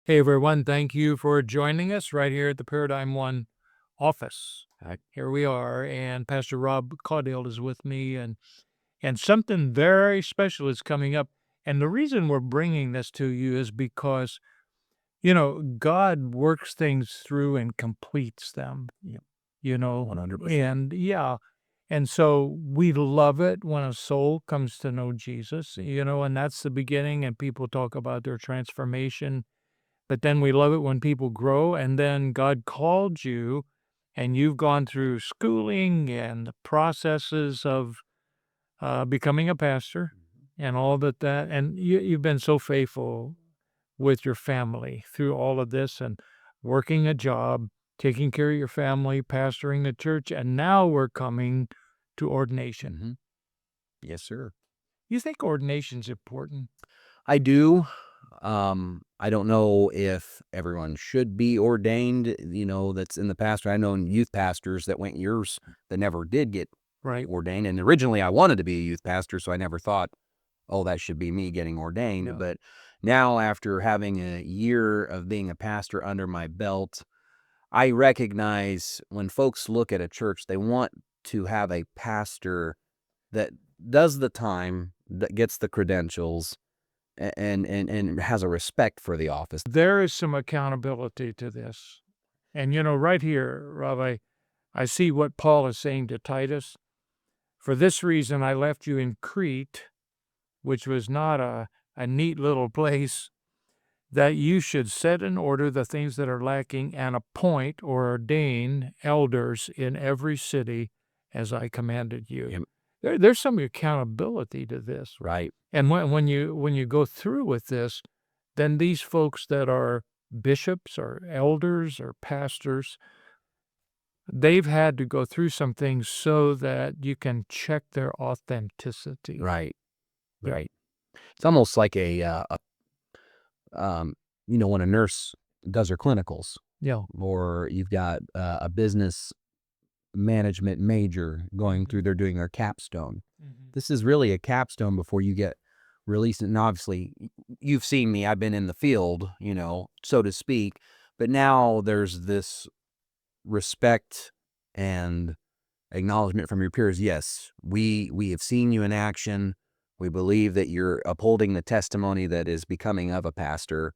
Hey everyone, thank you for joining us right here at the Paradigm One office. Here we are, and Pastor Rob Caudill is with me, and something very special is coming up. And the reason we're bringing this to you is because God works things through and completes them. Yep. You know, 100%. and yeah, and so we love it when a soul comes to know Jesus. And that's the beginning. And people talk about their transformation, but then we love it when people grow, and then God called you, and you've gone through schooling and the processes of becoming a pastor and all that, and you've been so faithful with your family through all of this and working a job, taking care of your family, pastoring the church, and now we're coming to ordination. Mm-hmm. Yes, sir. You think ordination's important? I do. I don't know if everyone should be ordained, that's in the pastor. I know youth pastors that went years that never did get Right. ordained. And originally I wanted to be a youth pastor, so I never thought, oh, that should be me getting ordained. No. But now, after having a year of being a pastor under my belt, I recognize when folks look at a church, they want to have a pastor that does the time, that gets the credentials, and has a respect for the office. There is some accountability to this. And right here, Rob, I see what Paul is saying to Titus. For this reason, I left you in Crete, which was not a neat little place, that you should set in order the things that are lacking and appoint or ordain elders in every city as I commanded you. Yep. There's some accountability to this. Right. And when you go through with this, then these folks that are bishops or elders or pastors, they've had to go through some things so that you can check their authenticity. Right. Yeah. Right. It's almost like when a nurse does her clinicals, Yeah. or you've got a business management major going through, they're doing their capstone. This is really a capstone before you get released. And obviously, you've seen me, I've been in the field, so to speak, but now there's this respect and acknowledgement from your peers. Yes, we have seen you in action. We believe that you're upholding the testimony that is becoming of a pastor.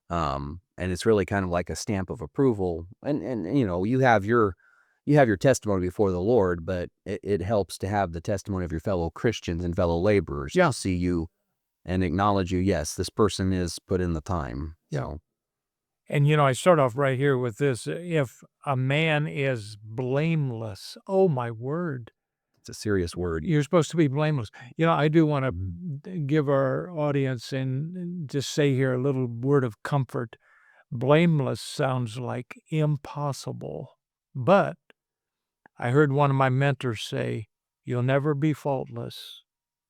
And it's really kind of like a stamp of approval. And you have your testimony before the Lord, but it helps to have the testimony of your fellow Christians and fellow laborers. Yeah. To see you and acknowledge you. Yes, this person is put in the time. Yeah. So, And I start off right here with this. If a man is blameless, oh my word, it's a serious word. you're supposed to be blameless. I do want Mhm. to give our audience and just say here a little word of comfort. Blameless sounds like impossible. But I heard one of my mentors say, you'll never be faultless,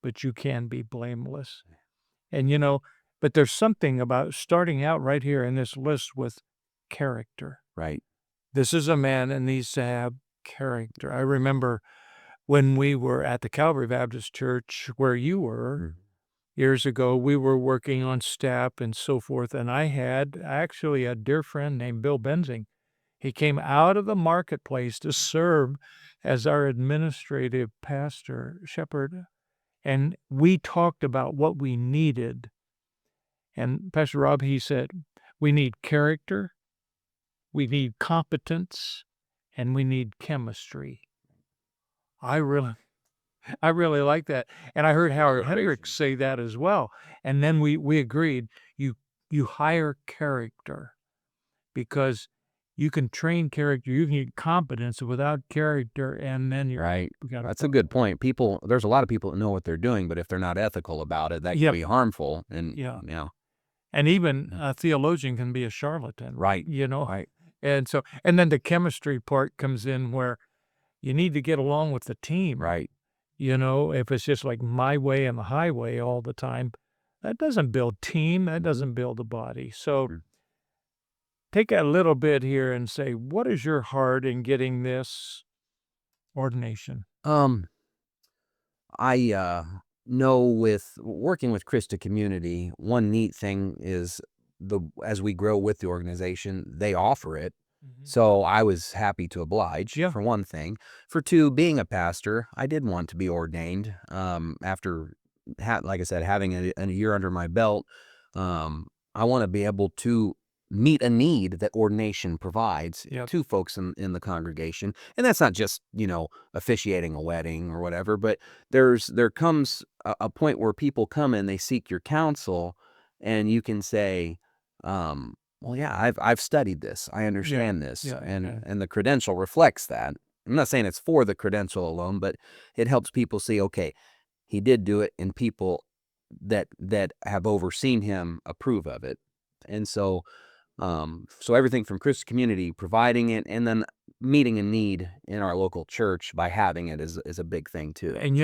but you can be blameless. And but there's something about starting out right here in this list with character. Right. This is a man that needs to have character. I remember when we were at the Calvary Baptist Church where you were years ago, we were working on staff and so forth, and I had actually a dear friend named Bill Benzing. He came out of the marketplace to serve as our administrative pastor, shepherd, and we talked about what we needed. And Pastor Rob, he said, we need character, we need competence, and we need chemistry. I really like that. And I heard Howard Hendricks say that as well. And then we agreed, you hire character because you can train character, you can get competence without character, and then you're Right. we got That's a good point. There's a lot of people that know what they're doing, but if they're not ethical about it, that can Yep. be harmful. And Yeah. yeah, And even a theologian can be a charlatan. right. Right. And so, and then the chemistry part comes in where you need to get along with the team. Right. If it's just like my way and the highway all the time, that doesn't build team, that doesn't build a body. So Mm. take a little bit here and say, what is your heart in getting this ordination? I know with working with Christa Community, one neat thing is as we grow with the organization, they offer it. So I was happy to oblige, Yeah. for one thing. For two, being a pastor, I did want to be ordained. After, like I said, having a year under my belt, I want to be able to meet a need that ordination provides Yep. to folks in the congregation. And that's not just, officiating a wedding or whatever, but there comes a point where people come and they seek your counsel, and you can say, well, yeah, I've studied this. I understand this, yeah. and the credential reflects that. I'm not saying it's for the credential alone, but it helps people see, okay, he did do it, and people that have overseen him approve of it. And so everything from Christian community providing it, and then meeting a need in our local church by having it is a big thing too. And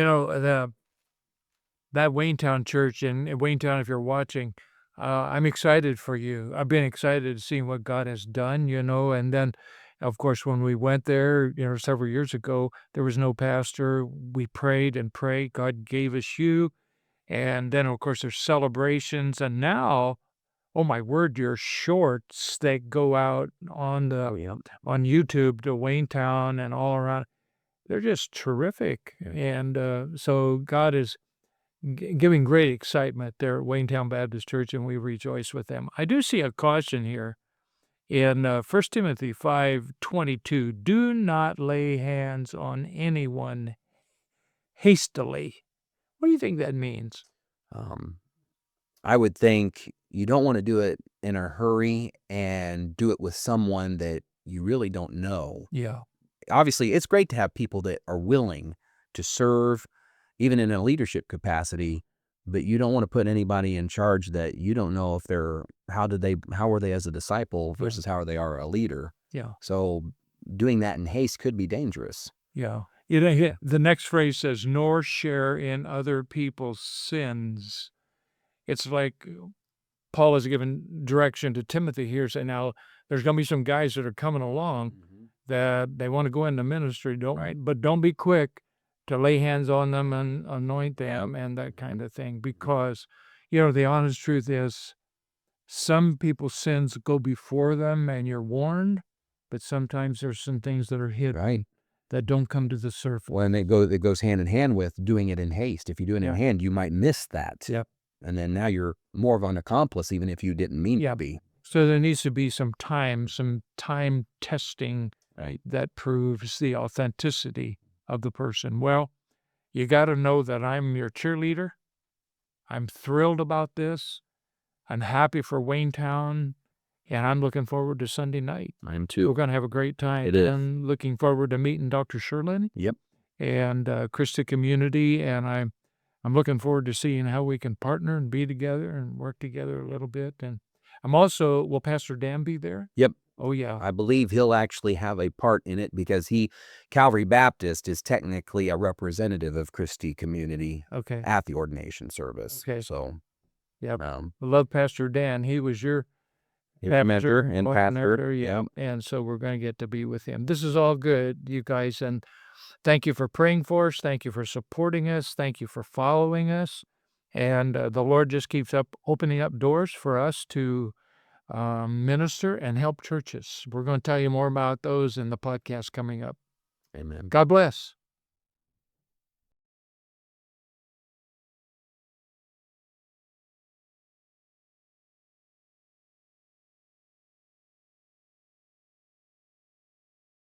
that Waynetown church, and Waynetown, if you're watching, I'm excited for you. I've been excited to see what God has done, and then, of course, when we went there, several years ago, there was no pastor. We prayed and prayed. God gave us you. And then, of course, there's celebrations. And now, oh my word, your shorts that go out on on YouTube to Waynetown and all around, they're just terrific. And so God is giving great excitement there at Waynetown Baptist Church, and we rejoice with them. I do see a caution here in 1 Timothy 5:22. Do not lay hands on anyone hastily. What do you think that means? I would think you don't want to do it in a hurry and do it with someone that you really don't know. Yeah. Obviously, it's great to have people that are willing to serve, even in a leadership capacity, but you don't want to put anybody in charge that you don't know if how are they as a disciple versus how they are a leader. Yeah. So doing that in haste could be dangerous. Yeah. The next phrase says, nor share in other people's sins. It's like Paul has given direction to Timothy here, saying, now, there's going to be some guys that are coming along that they want to go into ministry, but don't be quick to lay hands on them and anoint them and that kind of thing, because, the honest truth is some people's sins go before them and you're warned, but sometimes there's some things that are hidden. Right. That don't come to the surface. When it goes hand in hand with doing it in haste. If you do it in hand, you might miss that. Yep. And then now you're more of an accomplice, even if you didn't mean to be. So there needs to be some time testing that proves the authenticity of the person. Well, you got to know that I'm your cheerleader. I'm thrilled about this. I'm happy for Waynetown, and I'm looking forward to Sunday night. I am too. We're going to have a great time. It is. And looking forward to meeting Dr. Sherlin. Yep. And Christian community, and I'm looking forward to seeing how we can partner and be together and work together a little bit. And will Pastor Dan be there? Yep. Oh, yeah. I believe he'll actually have a part in it because Calvary Baptist is technically a representative of Christi community at the ordination service. Okay. So, yeah. I love Pastor Dan. He was your mentor and pastor. Yeah. And so we're going to get to be with him. This is all good, you guys. And thank you for praying for us. Thank you for supporting us. Thank you for following us. And the Lord just keeps opening up doors for us to minister and help churches. We're going to tell you more about those in the podcast coming up. Amen. God bless.